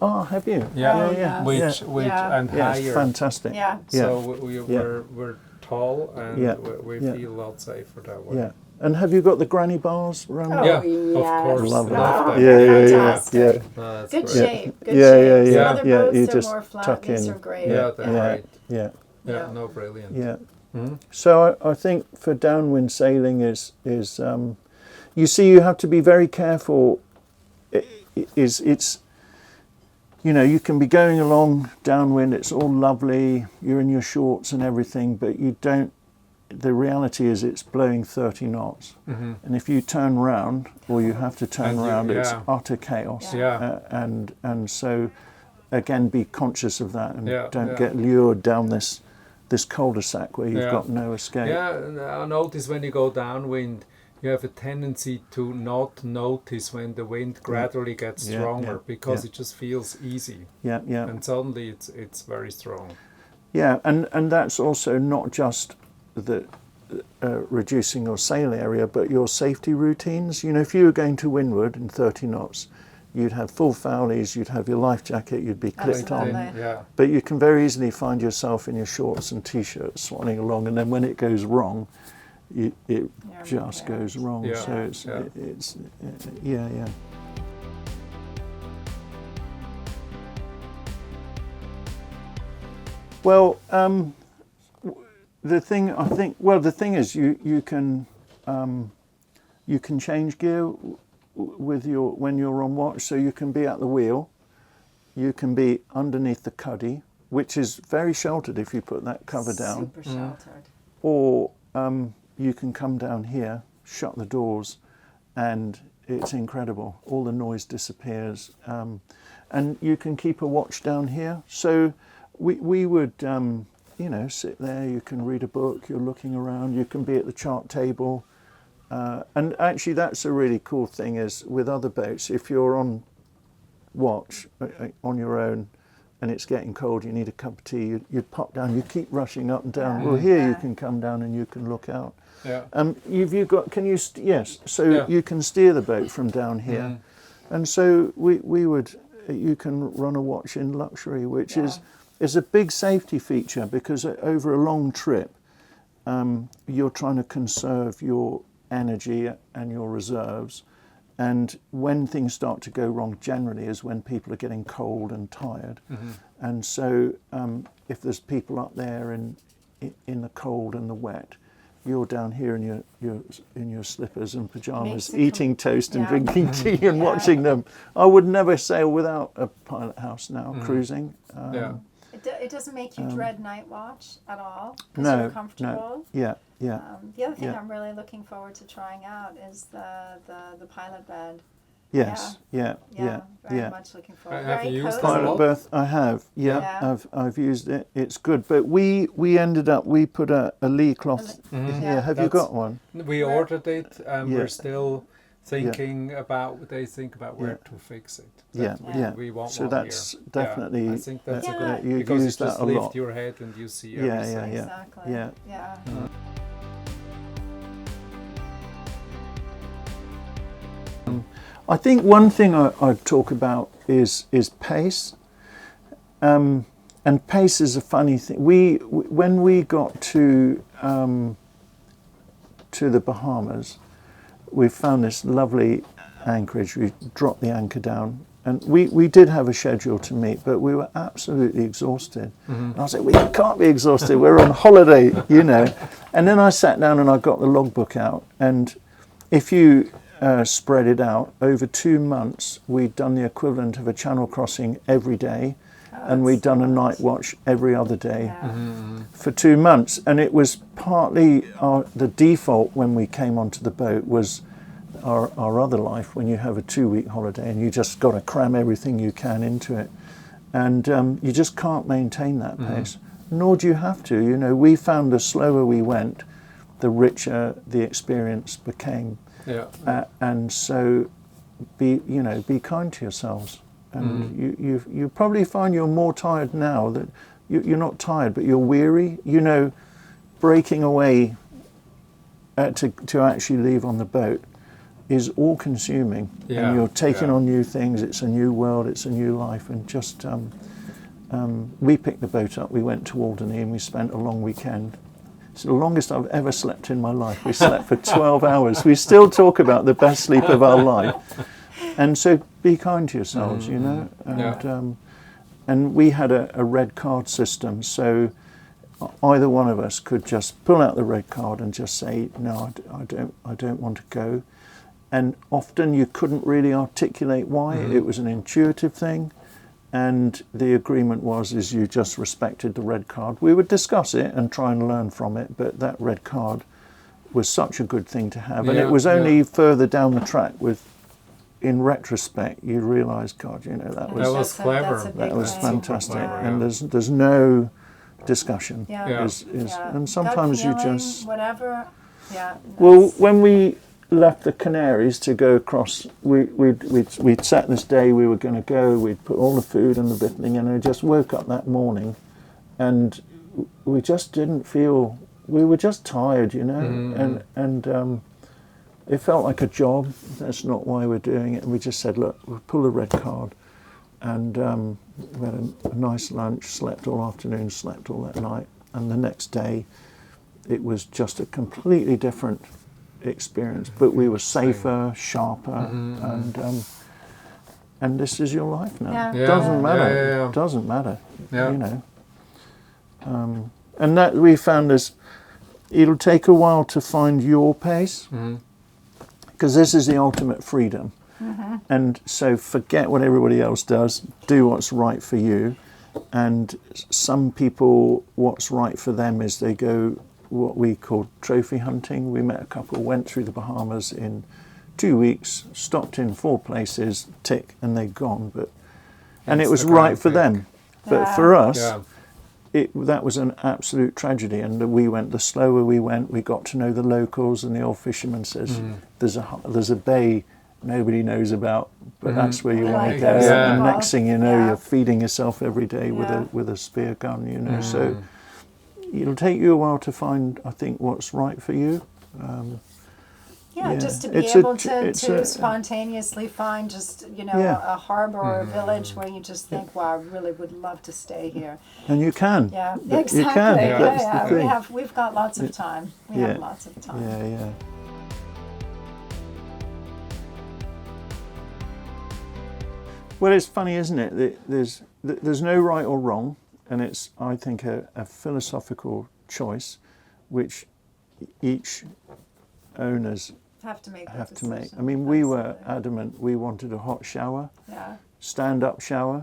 Oh, have you? Yeah, yeah. which Yeah. and Yeah, higher. it's fantastic. Yeah. So we're tall and Yeah. we Yeah. feel a lot safer that way. Yeah. And have you got the granny bars around? Oh, Yeah, yes. of course. Love that. Love that. Fantastic. That's Good great. shape. Good Yeah, shape. yeah, Some yeah. other Yeah, boats you are just more flat. tuck These in. are great. Yeah, they're great. Yeah. Yeah, no, brilliant. Yeah. Mm-hmm. So I think for downwind sailing is you see, you have to be very careful. It's you can be going along downwind, it's all lovely, you're in your shorts and everything, but you don't. The reality is it's blowing 30 knots, and if you turn round, or you have to turn around, it's utter chaos. Yeah. And so again, be conscious of that, and don't Yeah. get lured down this cul-de-sac where you've Yeah. got no escape. Yeah, and I notice when you go downwind, you have a tendency to not notice when the wind gradually gets Yeah, stronger because yeah. it just feels easy, Yeah, yeah. and suddenly it's very strong. Yeah, and that's also not just the reducing your sail area, but your safety routines. If you were going to windward in 30 knots, you'd have full foulies, you'd have your life jacket, you'd be clipped on. Absolutely. Yeah. But you can very easily find yourself in your shorts and t-shirts swanning along, and then when it goes wrong, it just goes wrong. Yeah. So it's yeah. Well, the thing is, you can change gear with when you're on watch, so you can be at the wheel, you can be underneath the cuddy, which is very sheltered if you put that cover down, Super sheltered. or you can come down here, shut the doors, and it's incredible. All the noise disappears, and you can keep a watch down here. So we would sit there, you can read a book, you're looking around, you can be at the chart table. And actually that's a really cool thing is with other boats, if you're on watch on your own and it's getting cold, you need a cup of tea, you'd pop down, you keep rushing up and down. Well, here you can come down and you can look out. Yeah. You can steer the boat from down here. And so you can run a watch in luxury, which is a big safety feature, because over a long trip, you're trying to conserve your energy and your reserves. And when things start to go wrong, generally is when people are getting cold and tired. And so if there's people up there in the cold and the wet, you're down here in your slippers and pajamas, eating toast and drinking tea and watching them. I would never sail without a pilot house now, cruising. It doesn't make you dread night watch at all, because No, you're comfortable. no, yeah. The other thing I'm really looking forward to trying out is the pilot bed. Yes, Very much looking forward. Have Very you used cozy. that a Pilot lot? berth, I have. I've used it. It's good. But we put a lee cloth here. Have you got one? We ordered it, and Yeah. we're still thinking about where to fix it. We want So one that's here. definitely. I think that's a good, you because use you just that a lift lot. your head and you see Yeah, everything. Exactly. Yeah. I think one thing I'd talk about is pace, and pace is a funny thing. When we got to the Bahamas, we found this lovely anchorage. We dropped the anchor down, and we did have a schedule to meet, but we were absolutely exhausted. And I was like, we can't be exhausted. We're on holiday, And then I sat down and I got the logbook out, and if you spread it out over 2 months, we'd done the equivalent of a channel crossing every day, and we'd done a night watch every other day for 2 months. And it was partly the default when we came onto the boat was our other life, when you have a 2-week holiday and you just got to cram everything you can into it, and you just can't maintain that pace, nor do you have to. We found the slower we went, the richer the experience became. And so be kind to yourselves. And you probably find you're more tired now. That you're not tired, but you're weary. You know, breaking away to actually leave on the boat is all-consuming. And you're taking on new things. It's a new world. It's a new life. And just we picked the boat up. We went to Alderney and we spent a long weekend. It's the longest I've ever slept in my life. We slept for 12 hours. We still talk about the best sleep of our life. And so be kind to yourselves, you know. And we had a red card system, so either one of us could just pull out the red card and just say, no, I don't want to go. And often you couldn't really articulate why. It was an intuitive thing. And the agreement is you just respected the red card. We would discuss it and try and learn from it, but that red card was such a good thing to have. And it was only further down the track in retrospect, you realise, God, you know, that was clever. That was fantastic. Clever, and there's no discussion. Yeah. And sometimes gut you feeling, just... whatever. Yeah. Well, when we left the Canaries to go across, we'd set this day we were going to go, we'd put all the food and the everything, and I just woke up that morning and we just didn't feel, we were just tired, you know, and it felt like a job. That's not why we're doing it. And we just said, look, we'll pull the red card. And we had a nice lunch, slept all afternoon, slept all that night. And the next day, it was just a completely different experience. But we were safer, sharper, and this is your life now. Doesn't matter. Doesn't matter. You know. And that we found is, it'll take a while to find your pace. Because this is the ultimate freedom. And so forget what everybody else does, do what's right for you. And some people, what's right for them is they go what we call trophy hunting. We met a couple, went through the Bahamas in 2 weeks, stopped in 4 places, tick, and they'd gone. And it was right for them. But for us, that was an absolute tragedy, and we went. The slower we went, we got to know the locals, and the old fisherman says, "There's a bay nobody knows about, but that's where you want to go." And next thing you know, you're feeding yourself every day with a spear gun. You know, so it'll take you a while to find, I think, what's right for you. Just to be able to spontaneously find just, you know, a harbor or a village where you just think, wow, I really would love to stay here. And you can. Yeah, exactly. You can. That's the thing. We've got lots of time. We have lots of time. Yeah. Well, it's funny, isn't it? There's no right or wrong, and it's, I think, a philosophical choice which each owners have to make. I mean, we were adamant we wanted a hot shower, stand-up shower,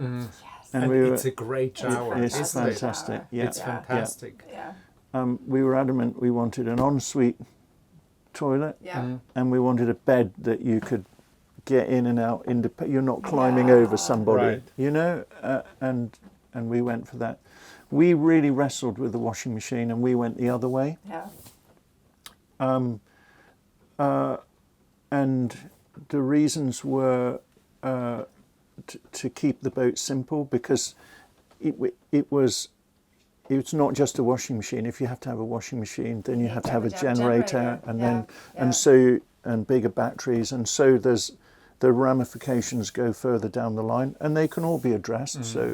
and it's a great shower. It's fantastic. It's fantastic. We were adamant we wanted an ensuite toilet, and we wanted a bed that you could get in and out. You're not climbing over somebody, you know. And we went for that. We really wrestled with the washing machine, and we went the other way. And the reasons were to keep the boat simple, because it's not just a washing machine. If you have to have a washing machine, then you have to have a generator, and then and bigger batteries, and so the ramifications go further down the line, and they can all be addressed. So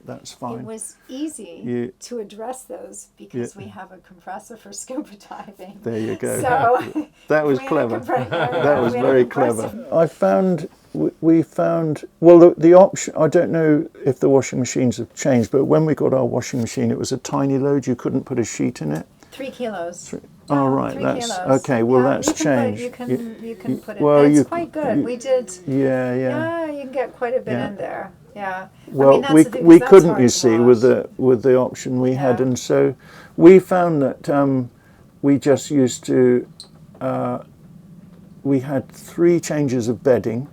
that's fine. It was easy to address those because we have a compressor for scuba diving. There you go. So that was clever. That was very clever. We found the option. I don't know if the washing machines have changed, but when we got our washing machine, it was a tiny load. You couldn't put a sheet in it. 3 kilos. Oh, right. 3 That's kilos. okay. Well, that's changed. You can put it. Well, it's quite good. We did. Yeah. You can get quite a bit in there. Yeah. Well, I mean, we couldn't, you see, with the option we had, and so we found that we just used to. We had 3 changes of bedding,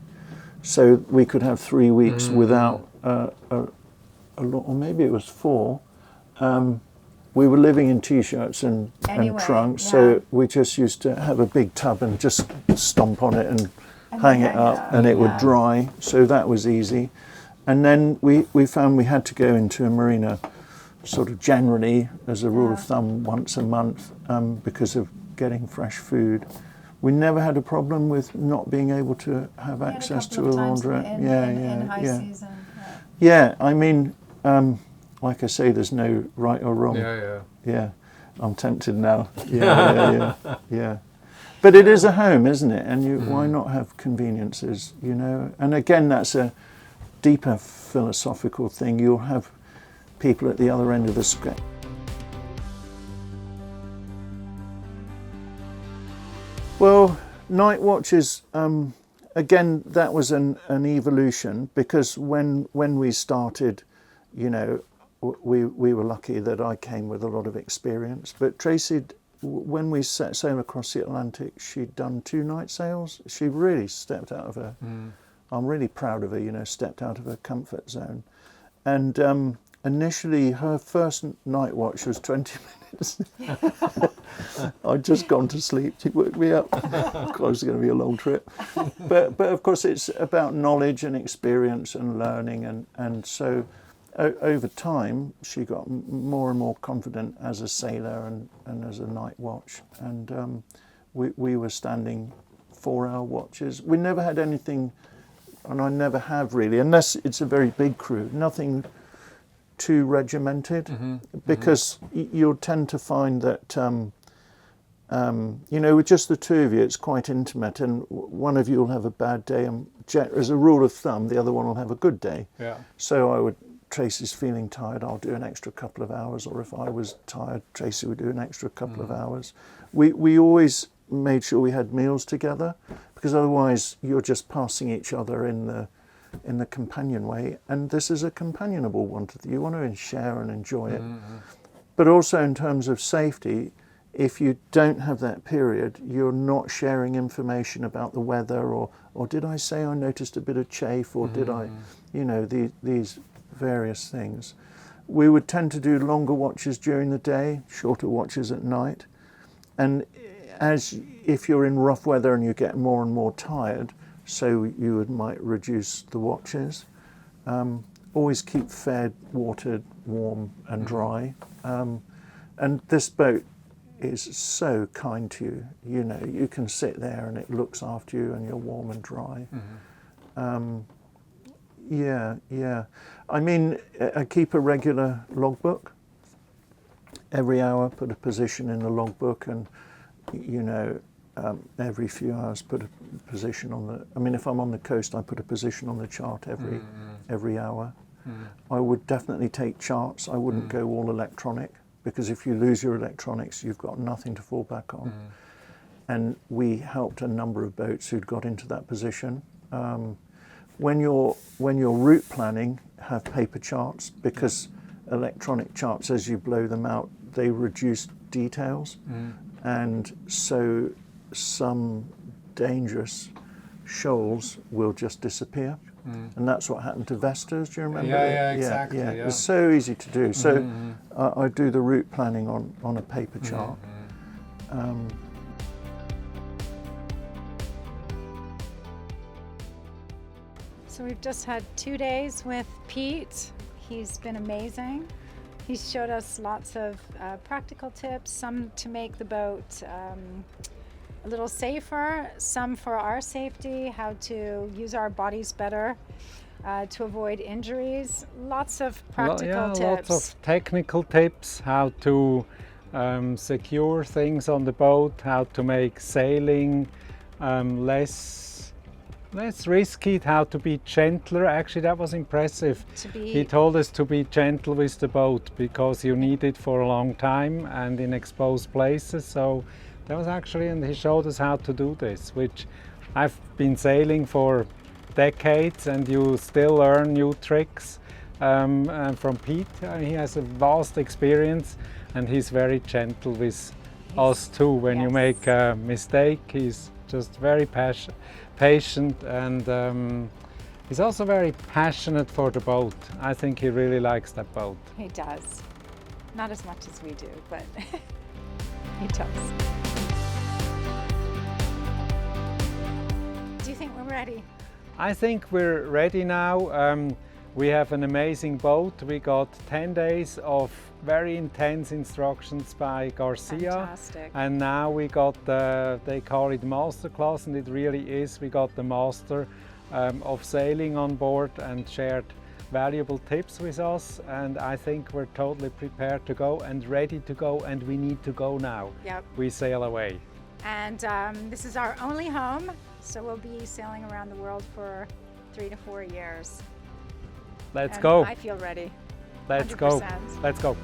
so we could have 3 weeks without a lot, or maybe it was 4. We were living in t-shirts and trunks, so we just used to have a big tub and just stomp on it and hang it up, and it would dry, so that was easy. And then we found we had to go into a marina sort of generally, as a rule of thumb, once a month because of getting fresh food. We never had a problem with not being able to have access to a laundrette. In high season. Yeah, I mean, like I say, there's no right or wrong. Yeah, I'm tempted now. Yeah. But it is a home, isn't it? And why not have conveniences, you know? And again, that's a deeper philosophical thing. You'll have people at the other end of the scale. Well, night watches, again, that was an evolution, because when we started, you know, we were lucky that I came with a lot of experience. But Tracy, when we set sail across the Atlantic, she'd done 2 night sails. She really stepped out of her, I'm really proud of her, you know, stepped out of her comfort zone. And initially, her first night watch was 20 minutes. I'd just gone to sleep. She woke me up. Of course, it's going to be a long trip. But of course, it's about knowledge and experience and learning. And so over time, she got more and more confident as a sailor and as a night watch. And we were standing 4-hour watches. We never had anything, and I never have really, unless it's a very big crew, nothing too regimented, because you'll tend to find that, you know, with just the 2 of you, it's quite intimate, and one of you will have a bad day, and as a rule of thumb, the other one will have a good day. So Tracy's feeling tired, I'll do an extra couple of hours, or if I was tired, Tracy would do an extra couple of hours. We always made sure we had meals together, because otherwise you're just passing each other in the companionway, and this is a companionable one. You want to share and enjoy it. But also in terms of safety, if you don't have that period, you're not sharing information about the weather, or did I say I noticed a bit of chafe, or did I, you know, these various things. We would tend to do longer watches during the day, shorter watches at night. And if you're in rough weather and you get more and more tired, so you might reduce the watches. Always keep fed, watered, warm and dry. And this boat is so kind to you. You know, you can sit there and it looks after you and you're warm and dry. Yeah. I mean, I keep a regular logbook. Every hour, put a position in the logbook, and, you know, every few hours put a position on the, I mean, if I'm on the coast, I put a position on the chart every hour. I would definitely take charts. I wouldn't go all electronic, because if you lose your electronics, you've got nothing to fall back on. And we helped a number of boats who'd got into that position. When you're route planning, have paper charts, because electronic charts, as you blow them out, they reduce details. And so some dangerous shoals will just disappear. And that's what happened to Vestas, do you remember? Yeah, exactly. Yeah. It was so easy to do. So I do the route planning on a paper chart. So we've just had 2 days with Pete. He's been amazing. He's showed us lots of practical tips, some to make the boat a little safer, some for our safety, how to use our bodies better to avoid injuries. Lots of practical tips. Lots of technical tips, how to secure things on the boat, how to make sailing less risky, how to be gentler. Actually, that was impressive. He told us to be gentle with the boat, because you need it for a long time and in exposed places. So that was actually, and he showed us how to do this, which I've been sailing for decades, and you still learn new tricks. And from Pete, he has a vast experience, and he's very gentle with us too. When you make a mistake, he's just very patient, and he's also very passionate for the boat. I think he really likes that boat. He does. Not as much as we do, but he does. Do you think we're ready? I think we're ready now. We have an amazing boat. We got 10 days of very intense instructions by Garcia. Fantastic. And now we got they call it masterclass, and it really is. We got the master of sailing on board and shared valuable tips with us, and I think we're totally prepared to go and ready to go, and we need to go now. Yep. We sail away. And this is our only home, so we'll be sailing around the world for 3 to 4 years. Let's And go. I feel ready. Let's go. 100%. Let's go.